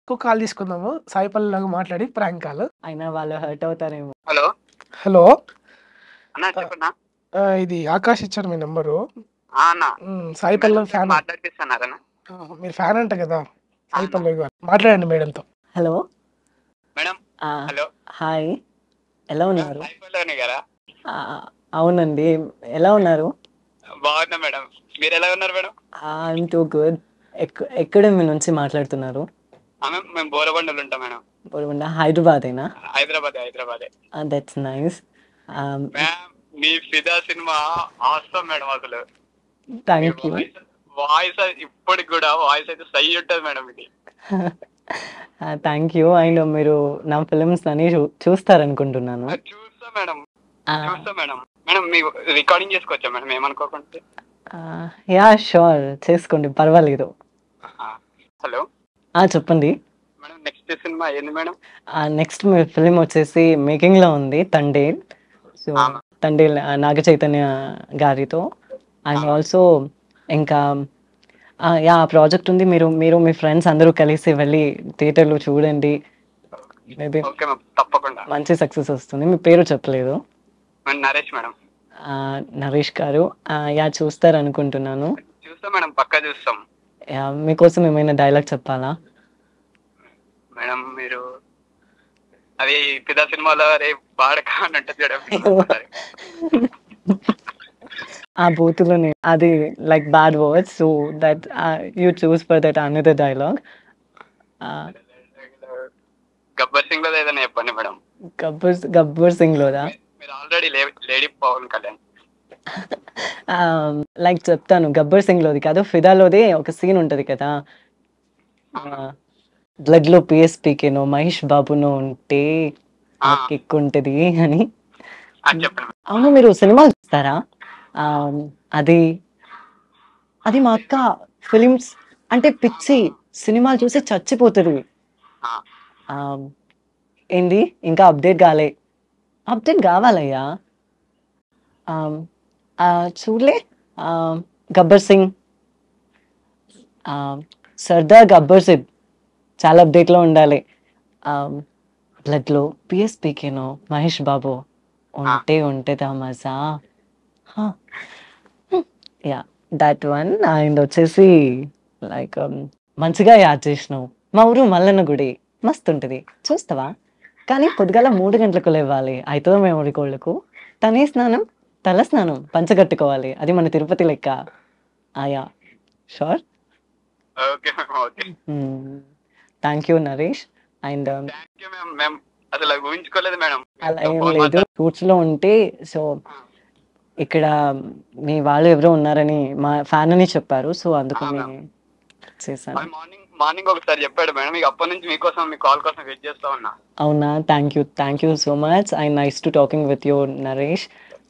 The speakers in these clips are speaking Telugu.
ఇంకో కాల్ తీసుకుందాము. సాయి పల్లవిలాగా మాట్లాడి ప్రాంక్ కాల్. అయినా వాళ్ళు హర్ట్ అవుతారేమో. Hello hello. అన్నా చెప్పన్నా. ఇది ఆకాష్ ఇచ్చారు మీ నంబరు. అన్న సాయి పల్లవి ఫ్యాన్. మాట్లాడిపిస్తున్నారన్నా. మీరు ఫ్యాన్ అంట కదా సాయి పల్లవి గారు. మాట్లాడండి మేడంతో. Hello madam. హలో హాయ్, ఎలా ఉన్నారు? సాయి పల్లవి గారా? అవునండి, ఎలా ఉన్నారు? బాగున్నా మేడం, మీరు ఎలా ఉన్నారు మేడం? I'm too good. ఎక్కడ మీ నుంచి మాట్లాడుతున్నారు? మేము బోరబండలు ఉంటాం మేడం. బోరబండ, హైదరాబాదేనా? హైదరాబాదే. That's nice. మీ ఫిదా సినిమా ఆస్తాం మేడం. అసలు థ్యాంక్ యూ. వాయిస్ ఇప్పటికి కూడా వాయిస్ అయితే సై ఉంటుంది మేడం. ఇది థ్యాంక్ యూ. అండ్ మీరు నా ఫిలిమ్స్ అన్ని చూస్తారనుకుంటున్నాను. చూస్తా మేడం. మేడం మీ రికార్డింగ్ చేసుకోవచ్చా మేడం ఏమనుకోకుండా? యా షూర్, చేసుకోండి, పర్వాలేదు. హలో చెప్పండి మేడం. నెక్స్ట్ సినిమా ఏంది మేడం? నెక్స్ట్ మీ ఫిలిం వచ్చేసి మేకింగ్లో ఉంది, తండేల్. సో తండేల్ నాగ చైతన్య గారితో. అండ్ ఆల్సో ఇంకా యా ప్రాజెక్ట్ ఉంది. మీరు మీ ఫ్రెండ్స్ అందరూ కలిసి వెళ్ళి థియేటర్లో చూడండి. మేబీ తప్పకుండా మంచి సక్సెస్ వస్తుంది. మీ పేరు చెప్పలేదు. నరేష్ మేడం. నరేష్ గారు, యా చూస్తారు అనుకుంటున్నాను. చూస్తాం మేడం, పక్కా చూస్తాం. మీకోసం ఏమైనా డైలాగ్ చెప్పాలా మేడం? మీరు అది పిదా సినిమాలో రే బాడక అని ఉంటుంది మేడం. ఆ బూతులోనే అది like bad words, so that you choose for that another dialogue. Gabbar Singh లో ఏదైనా చెప్పండి మేడం. గబ్బర్ సింగ్ లోదా? మీరు already lady Pawan Kalyan. Like చెప్తాను, గబ్బర్ సింగ్ లోది కాదు, ఫిదాలోది ఒక సీన్ ఉంటది కదా, బ్లడ్ లో పిఎస్పీకేనో మహేష్ బాబునో ఉంటే కిక్ ఉంటది అని. అవును, మీరు సినిమాలు చూస్తారా? అది మా అక్క ఫిలిమ్స్ అంటే పిచ్చి, సినిమాలు చూసి చచ్చిపోతుంది. ఏంది ఇంకా అప్డేట్ కావాలయ్యా. చూడలే గబ్బర్ సింగ్, సర్దార్ గబ్బర్ సింగ్ చాలా అప్డేట్లో ఉండాలి. బ్లడ్లో పిఎస్పీకేనో మహేష్ బాబు ఉంటేదా మజా. Yeah that one. అండ్ వచ్చేసి లైక్ మంచిగా యాడ్ చేసినావు. మా ఊరు మల్లన్న గుడి మస్తు ఉంటుంది, చూస్తావా? కానీ పొద్దుగాల 3 గంటలకు లేవాలి, అవుతుందో మేము కోళ్ళకు. తల స్నానం పంచగట్టుకోవాలి, అది మన తిరుపతి లెక్క. ఆయా sure. Thank you Naresh. And అసలు ఊహించుకోలేదు మేడం. అలా ఏం లేదు, షూట్స్ లో ఉంటే. సో ఇక్కడ మీ వాళ్ళు ఎవరో ఉన్నారని మా ఫ్యాన్ అని చెప్పారు, సో అందుకని చేశాను. మార్నింగ్ ఒకసారి చెప్పాడు మేడం, మీకు అప్పటి నుంచి మీకోసం మీ కాల్ కోసం వెయిట్ చేస్తా ఉన్నా. అవునా? Thank you so much. And nice to talking with you Naresh.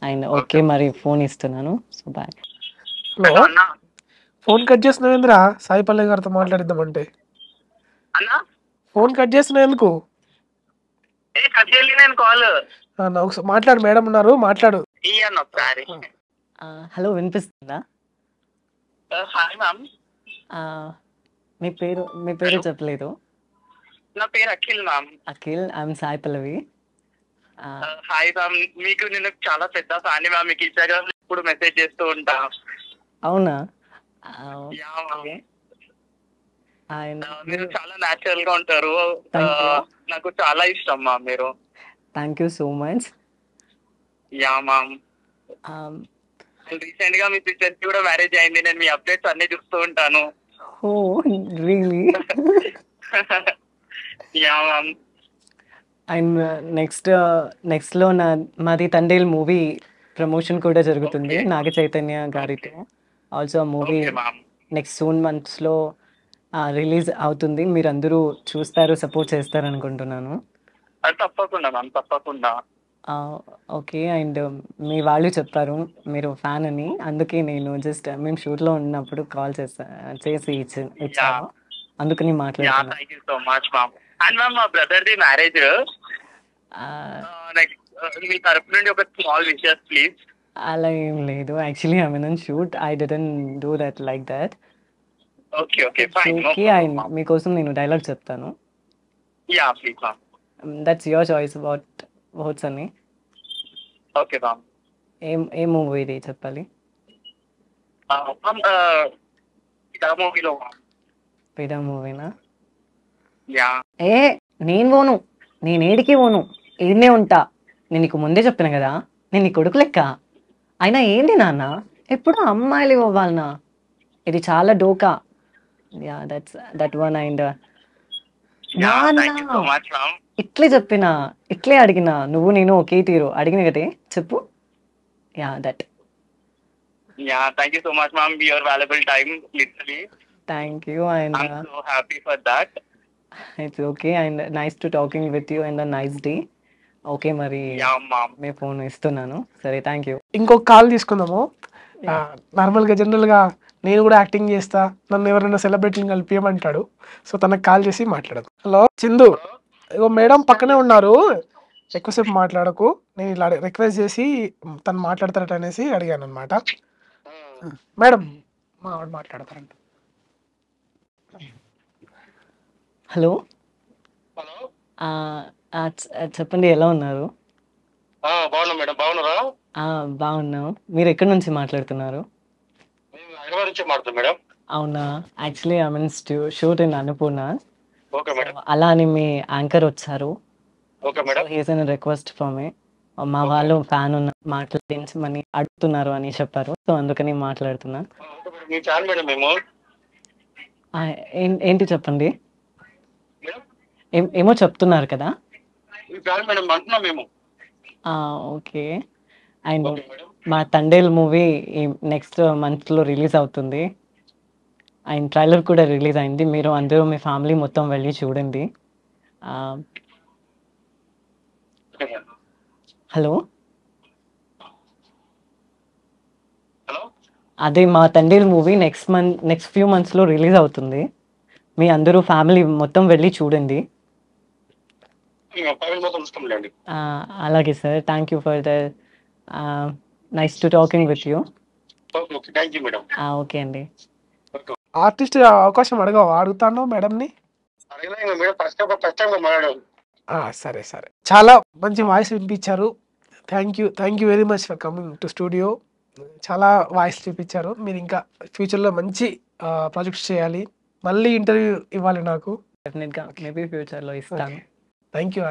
And okay, మరి ఫోన్ ఇస్తున్నాను. So bye. Hello, phone cut చేస్తున్నావు ఎందురా? సాయి పల్లవి గారితో మాట్లాడిద్దామంటే ఫోన్ కట్ చేస్తున్నావు ఎందుకు? ఒకసారి మాట్లాడు, మేడం ఉన్నారు, మాట్లాడు. హలో, వినిపిస్తుందా? మీ పేరు చెప్పలేదు. నా పేరు Akhil ma'am. Akhil, I'm Sai Pallavi. Hi ma'am, మీకు నేను చాలా పెద్ద ఫ్యాన్ మ్యామ్. మీకు ఇన్స్టాగ్రామ్ ఇప్పుడు మెసేజ్ చేస్తూ ఉంటా. అవునా? మీరు చాలా న్యాచురల్ గా ఉంటారు, నాకు చాలా ఇష్టం మ్యామ్ మీరు. Thank you so much. Yeah ma'am, recent గా మీ సిస్టర్ కి కూడా మ్యారేజ్ అయింది. నేను మీ అప్డేట్స్ అన్ని చూస్తూ ఉంటాను. Oh really? Yeah ma'am. And next లో మాది తండేల్ మూవీ ప్రమోషన్ కూడా జరుగుతుంది నాగ చైతన్య గారితో. ఆల్సో ఆ మూవీ నెక్స్ట్ సూన్ మంత్స్ లో రిలీజ్ అవుతుంది. మీరు అందరూ చూస్తారు, సపోర్ట్ చేస్తారు అనుకుంటున్నాను. తప్పకుండా మ్యామ్, తప్పకుండా. ఓకే. అండ్ మీ వాళ్ళు చెప్పారు మీరు ఫ్యాన్ అని, అందుకే నేను జస్ట్ మేము షూట్లో ఉన్నప్పుడు కాల్ చేసి ఇచ్చాను, అందుకని మాట్లాడుతున్నాను. Thank you so much ma'am. And ma'am, మా బ్రదర్ ది మ్యారేజ్, మీ తరపు నుండి ఒక స్మాల్ విషెస్ ప్లీజ్. అలా ఏం లేదు, actually I mean shoot, I didn't do that like that. Okay okay fine. Okay, మీకోసం నేను డైలాగ్ చెప్తాను. Yeah, please, ma'am. That's your choice what's అని Okay, ma'am. ఏ మూవీ ఇది చెప్పాలి? Ma'am, the movie lo, ma'am. పేద మూవీనా? Yeah. నేను పోను, నేను ఏడికి పోను, ఈడనే ఉంటా. నేను నీకు ముందే చెప్పిన కదా, నేను నీ కొడుకు లెక్క. అయినా ఏంది నాన్న ఎప్పుడు అమ్మాయిలు ఇవ్వాలనా? ఇది చాలా డోకా. Yeah that one. And Yeah, thank you so much, ma'am. ఇట్లే చెప్పినా, ఇట్లే అడిగినా, నువ్వు నేను ఒకే తీరు అడిగిన కదే చెప్పు. Yeah that. Yeah, thank you so much, ma'am. Your valuable time, literally. Thank you. And I'm so happy for that. It's okay. And nice to talking with you and nice day. Okay మరి Yeah, ma'am. మీ ఫోన్ ఇస్తున్నాను. సరే, థ్యాంక్ యూ. ఇంకొక కాల్ తీసుకుందాము. నార్మల్గా జనరల్గా నేను కూడా యాక్టింగ్ చేస్తా, నన్ను ఎవరైనా సెలబ్రిటీని కలిపియమంటాడు. సో తనకు కాల్ చేసి మాట్లాడదు. హలో చిందు, ఇగో మేడం పక్కనే ఉన్నారు, ఎక్కువసేపు మాట్లాడకు, నేను ఇలా రిక్వెస్ట్ చేసి తను మాట్లాడతారట అనేసి అడిగాను అనమాట. మేడం మా ఆవిడ మాట్లాడతారంట. హలో, హలో, చెప్పండి, ఎలా ఉన్నారు? బాగున్నా మేడం. బాగున్నారా? బాగున్నాం. మీరు ఎక్కడి నుంచి మాట్లాడుతున్నారు? మేము హైదరాబాద్ నుంచి మాట్లాడుతాం మేడం. అవునా? Actually I mean shoot in Annapurna. Okay madam. అలా అని మీ యాంకర్ వచ్చారు. Okay madam. He's an request for me. మా వాళ్ళు ఫ్యాన్ ఉన్న మాట్లాడించమని అడుగుతున్నారు అని చెప్పారు. సో అందుకని మాట్లాడుతున్నా. Okay madam. మీ ఫ్యాన్ మేడం మేము. ఏంటి చెప్పండి. మేడం, ఏమో చెప్తున్నారు కదా. మీ ఫ్యాన్ మేడం అంటున్నాం మేము. ఓకే. And okay madam. మా తండేల్ మూవీ నెక్స్ట్ మంత్లో రిలీజ్ అవుతుంది. అండ్ ట్రైలర్ కూడా రిలీజ్ అయింది. మీరు అందరూ మీ ఫ్యామిలీ మొత్తం వెళ్ళి చూడండి. Okay madam. హలో, హలో, అదే మా తండేల్ మూవీ నెక్స్ట్ ఫ్యూ మంత్స్లో రిలీజ్ అవుతుంది. మీ అందరూ ఫ్యామిలీ మొత్తం వెళ్ళి చూడండి. ఫ్యామిలీ మొత్తం చూస్తాంలేండి. అలాగే sir, thank you for the nice to talking with you. Okay, okay, thank you madam. Okay అండి. ఆర్టిస్ట్ అవకాశం అడుగుతాను మేడంని. అడగలేదు మేడం, ఫస్ట్ టైం మాట్లాడాను. సరే సరే, చాలా మంచి వాయిస్ వినిపించారు. Thank you very much for coming to studio. చాలా వాయిస్ చూపించారు. మీరు ఇంకా ఫ్యూచర్లో మంచి ప్రాజెక్ట్స్ చేయాలి, మళ్ళీ ఇంటర్వ్యూ ఇవ్వాలి నాకు. డెఫినెట్గా మేబీ ఫ్యూచర్లో ఇస్తాను. Thank you.